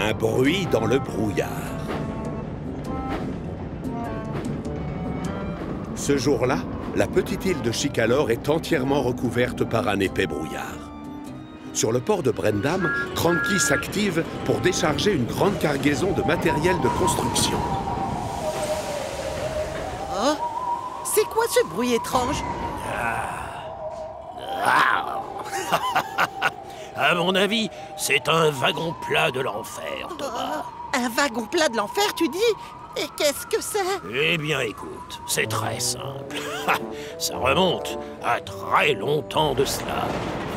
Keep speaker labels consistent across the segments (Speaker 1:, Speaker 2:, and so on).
Speaker 1: Un bruit dans le brouillard. Ce jour-là, la petite île de Chicalor est entièrement recouverte par un épais brouillard. Sur le port de Brendam, Cranky s'active pour décharger une grande cargaison de matériel de construction.
Speaker 2: Oh, c'est quoi ce bruit étrange?
Speaker 3: À mon avis, c'est un wagon plat de l'enfer, Thomas.
Speaker 2: Un wagon plat de l'enfer, tu dis? Et qu'est-ce que c'est?
Speaker 3: Eh bien, écoute, c'est très simple. Ça remonte à très longtemps de cela.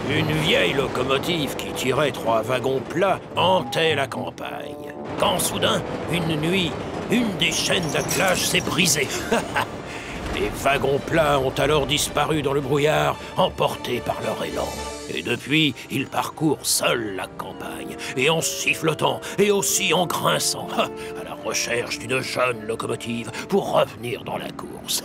Speaker 3: Une vieille locomotive qui tirait 3 wagons plats hantait la campagne. Quand soudain, une nuit, une des chaînes d'attelage s'est brisée. Les wagons plats ont alors disparu dans le brouillard, emportés par leur élan. Et depuis, ils parcourent seuls la campagne, et en sifflotant, et aussi en grinçant, à la recherche d'une jeune locomotive pour revenir dans la course.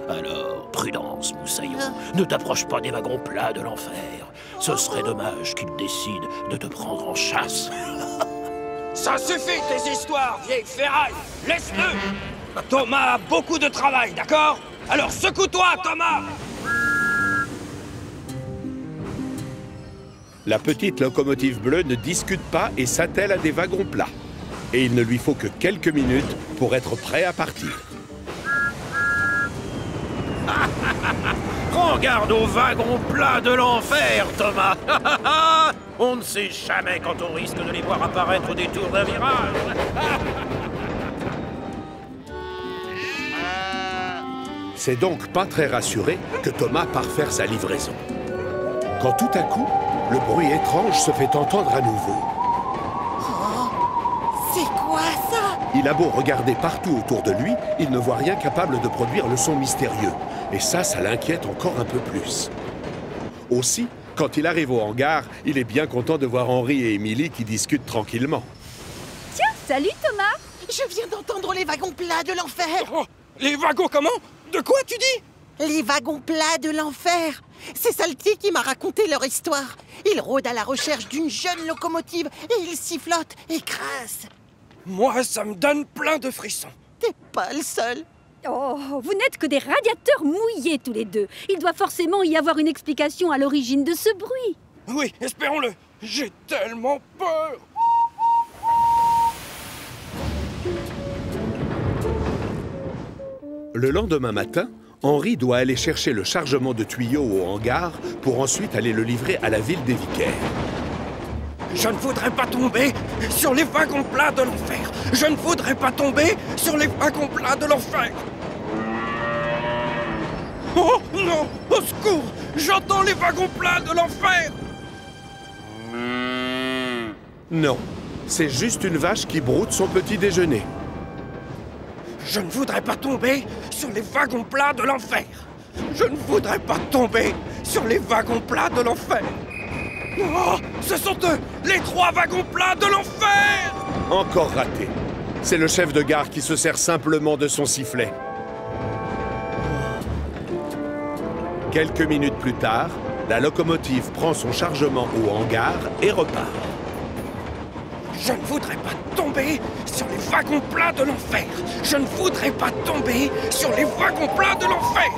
Speaker 3: Alors, prudence, Moussaillon, ne t'approche pas des wagons plats de l'enfer. Ce serait dommage qu'ils décident de te prendre en chasse.
Speaker 4: Ça suffit tes histoires, vieille ferraille. Laisse-le. Thomas a beaucoup de travail, d'accord? Alors secoue-toi, Thomas.
Speaker 1: La petite locomotive bleue ne discute pas et s'attelle à des wagons plats. Et il ne lui faut que quelques minutes pour être prêt à partir.
Speaker 3: Prends garde aux wagons plats de l'enfer, Thomas. On ne sait jamais quand on risque de les voir apparaître au détour d'un virage.
Speaker 1: C'est donc pas très rassuré que Thomas part faire sa livraison. Quand tout à coup, le bruit étrange se fait entendre à nouveau.
Speaker 2: Oh, c'est quoi ça?
Speaker 1: Il a beau regarder partout autour de lui, il ne voit rien capable de produire le son mystérieux. Et ça l'inquiète encore un peu plus. Aussi, quand il arrive au hangar, il est bien content de voir Henri et Émilie qui discutent tranquillement.
Speaker 5: Tiens, salut Thomas!
Speaker 2: Je viens d'entendre les wagons plats de l'enfer.
Speaker 4: Oh, les wagons comment? De quoi tu dis?
Speaker 2: Les wagons plats de l'enfer. C'est Salty qui m'a raconté leur histoire. Ils rôdent à la recherche d'une jeune locomotive et ils sifflotent et grincent.
Speaker 4: Moi, ça me donne plein de frissons.
Speaker 2: T'es pas le seul.
Speaker 5: Oh, vous n'êtes que des radiateurs mouillés tous les deux. Il doit forcément y avoir une explication à l'origine de ce bruit.
Speaker 4: Oui, espérons-le. J'ai tellement peur.
Speaker 1: Le lendemain matin, Henri doit aller chercher le chargement de tuyaux au hangar pour ensuite aller le livrer à la ville des Vicaires.
Speaker 4: Je ne voudrais pas tomber sur les wagons plats de l'enfer. Je ne voudrais pas tomber sur les wagons plats de l'enfer. Oh non! Au secours! J'entends les wagons plats de l'enfer!
Speaker 1: Non, c'est juste une vache qui broute son petit déjeuner.
Speaker 4: Je ne voudrais pas tomber sur les wagons plats de l'enfer. Je ne voudrais pas tomber sur les wagons plats de l'enfer. Oh, ce sont eux, les 3 wagons plats de l'enfer!
Speaker 1: Encore raté. C'est le chef de gare qui se sert simplement de son sifflet. Quelques minutes plus tard, la locomotive prend son chargement au hangar et repart.
Speaker 4: Je ne voudrais pas tomber sur les wagons plats de l'enfer. Je ne voudrais pas tomber sur les wagons plats de l'enfer.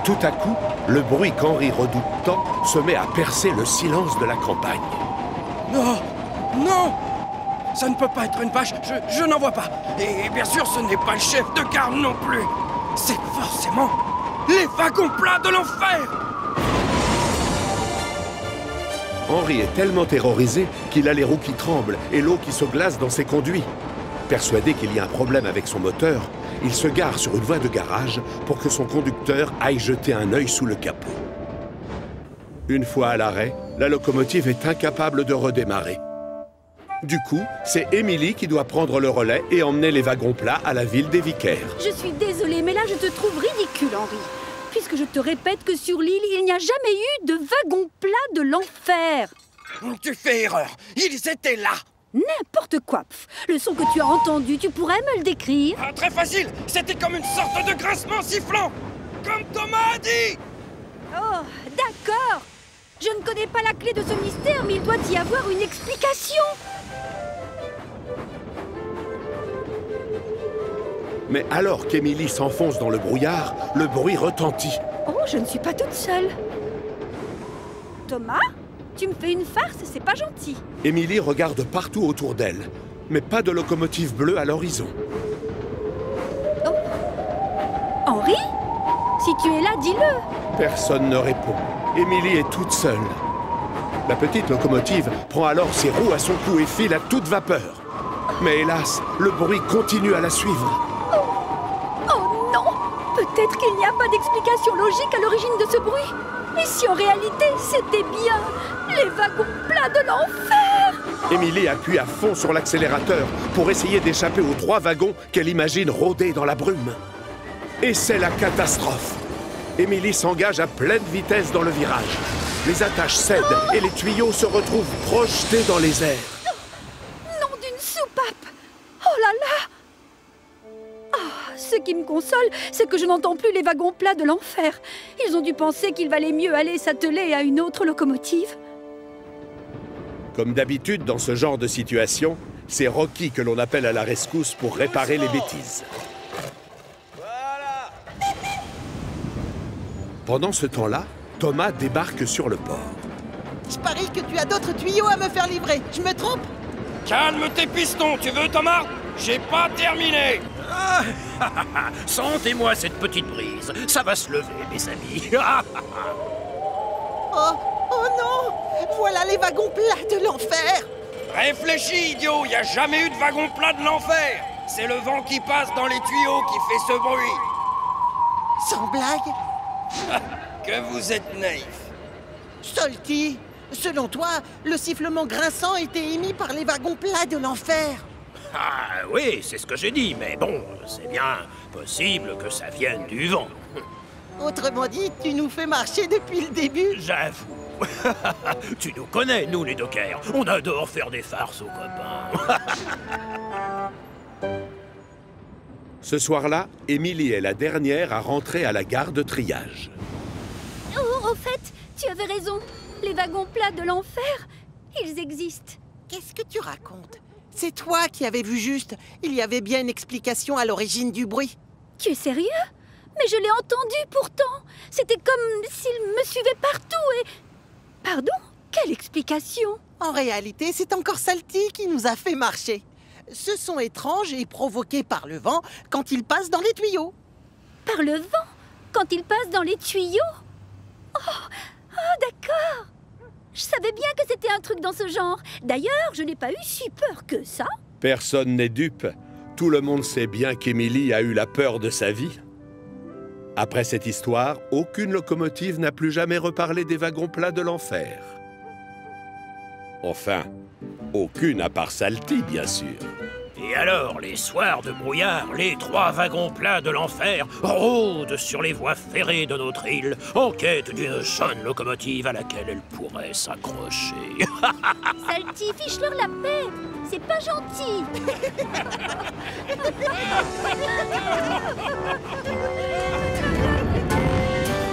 Speaker 1: Tout à coup, le bruit qu'Henri redoute tant se met à percer le silence de la campagne.
Speaker 4: Non! Non! Ça ne peut pas être une vache, je n'en vois pas. Et bien sûr, ce n'est pas le chef de gare non plus. C'est forcément les wagons plats de l'enfer!
Speaker 1: Henri est tellement terrorisé qu'il a les roues qui tremblent et l'eau qui se glace dans ses conduits. Persuadé qu'il y a un problème avec son moteur, il se gare sur une voie de garage pour que son conducteur aille jeter un œil sous le capot. Une fois à l'arrêt, la locomotive est incapable de redémarrer. Du coup, c'est Émilie qui doit prendre le relais et emmener les wagons plats à la ville des Vicaires.
Speaker 5: Je suis désolée, mais là je te trouve ridicule, Henri. Puisque je te répète que sur l'île, il n'y a jamais eu de wagon plat de l'enfer.
Speaker 4: Tu fais erreur, ils étaient là.
Speaker 5: N'importe quoi. Le son que tu as entendu, tu pourrais me le décrire?
Speaker 4: Ah, très facile, c'était comme une sorte de grincement sifflant. Comme Thomas a dit.
Speaker 5: Oh, d'accord. Je ne connais pas la clé de ce mystère, mais il doit y avoir une explication.
Speaker 1: Mais alors qu'Émilie s'enfonce dans le brouillard, le bruit retentit.
Speaker 5: Oh, je ne suis pas toute seule. Thomas, tu me fais une farce, c'est pas gentil.
Speaker 1: Émilie regarde partout autour d'elle, mais pas de locomotive bleue à l'horizon.
Speaker 5: Oh. Henri? Si tu es là, dis-le.
Speaker 1: Personne ne répond. Émilie est toute seule. La petite locomotive prend alors ses roues à son cou et file à toute vapeur. Mais hélas, le bruit continue à la suivre.
Speaker 5: Oh non! Peut-être qu'il n'y a pas d'explication logique à l'origine de ce bruit. Et si en réalité, c'était bien les wagons plats de l'enfer?
Speaker 1: Émilie appuie à fond sur l'accélérateur pour essayer d'échapper aux 3 wagons qu'elle imagine rôder dans la brume. Et c'est la catastrophe. Émilie s'engage à pleine vitesse dans le virage. Les attaches cèdent et les tuyaux se retrouvent projetés dans les airs.
Speaker 5: Nom d'une soupape! Oh là là! Ah, ce qui me console, c'est que je n'entends plus les wagons plats de l'enfer. Ils ont dû penser qu'il valait mieux aller s'atteler à une autre locomotive.
Speaker 1: Comme d'habitude dans ce genre de situation, c'est Rocky que l'on appelle à la rescousse pour réparer les bêtises. Pendant ce temps-là, Thomas débarque sur le port.
Speaker 2: Je parie que tu as d'autres tuyaux à me faire livrer. Je me trompe?
Speaker 4: Calme tes pistons, tu veux, Thomas? J'ai pas terminé.
Speaker 3: Sentez-moi cette petite brise. Ça va se lever, mes amis.
Speaker 2: Oh non! Voilà les wagons plats de l'enfer!
Speaker 4: Réfléchis, idiot, y a jamais eu de wagon plat de l'enfer. C'est le vent qui passe dans les tuyaux qui fait ce bruit.
Speaker 2: Sans blague?
Speaker 4: Que vous êtes naïf.
Speaker 2: Salty, selon toi, le sifflement grinçant était émis par les wagons plats de l'enfer.
Speaker 3: Ah oui, c'est ce que j'ai dit, mais bon, c'est bien possible que ça vienne du vent.
Speaker 2: Autrement dit, tu nous fais marcher depuis le début.
Speaker 3: J'avoue. Tu nous connais, nous les dockers. On adore faire des farces aux copains.
Speaker 1: Ce soir-là, Émilie est la dernière à rentrer à la gare de triage.
Speaker 5: Oh, au fait, tu avais raison. Les wagons plats de l'enfer, ils existent.
Speaker 2: Qu'est-ce que tu racontes? C'est toi qui avais vu juste. Il y avait bien une explication à l'origine du bruit.
Speaker 5: Tu es sérieux? Mais je l'ai entendu pourtant. C'était comme s'il me suivait partout et... Pardon? Quelle explication?
Speaker 2: En réalité, c'est encore Salty qui nous a fait marcher. Ce son étrange est provoqué par le vent quand il passe dans les tuyaux.
Speaker 5: Par le vent? Quand il passe dans les tuyaux? Oh, d'accord. Je savais bien que c'était un truc dans ce genre. D'ailleurs, je n'ai pas eu si peur que ça.
Speaker 1: Personne n'est dupe. Tout le monde sait bien qu'Émilie a eu la peur de sa vie. Après cette histoire, aucune locomotive n'a plus jamais reparlé des wagons plats de l'enfer. Enfin, aucune à part Salty, bien sûr.
Speaker 3: Et alors, les soirs de brouillard, les 3 wagons plats de l'enfer rôdent sur les voies ferrées de notre île, en quête d'une jeune locomotive à laquelle elle pourrait s'accrocher.
Speaker 5: Salty, fiche-leur la paix. C'est pas gentil.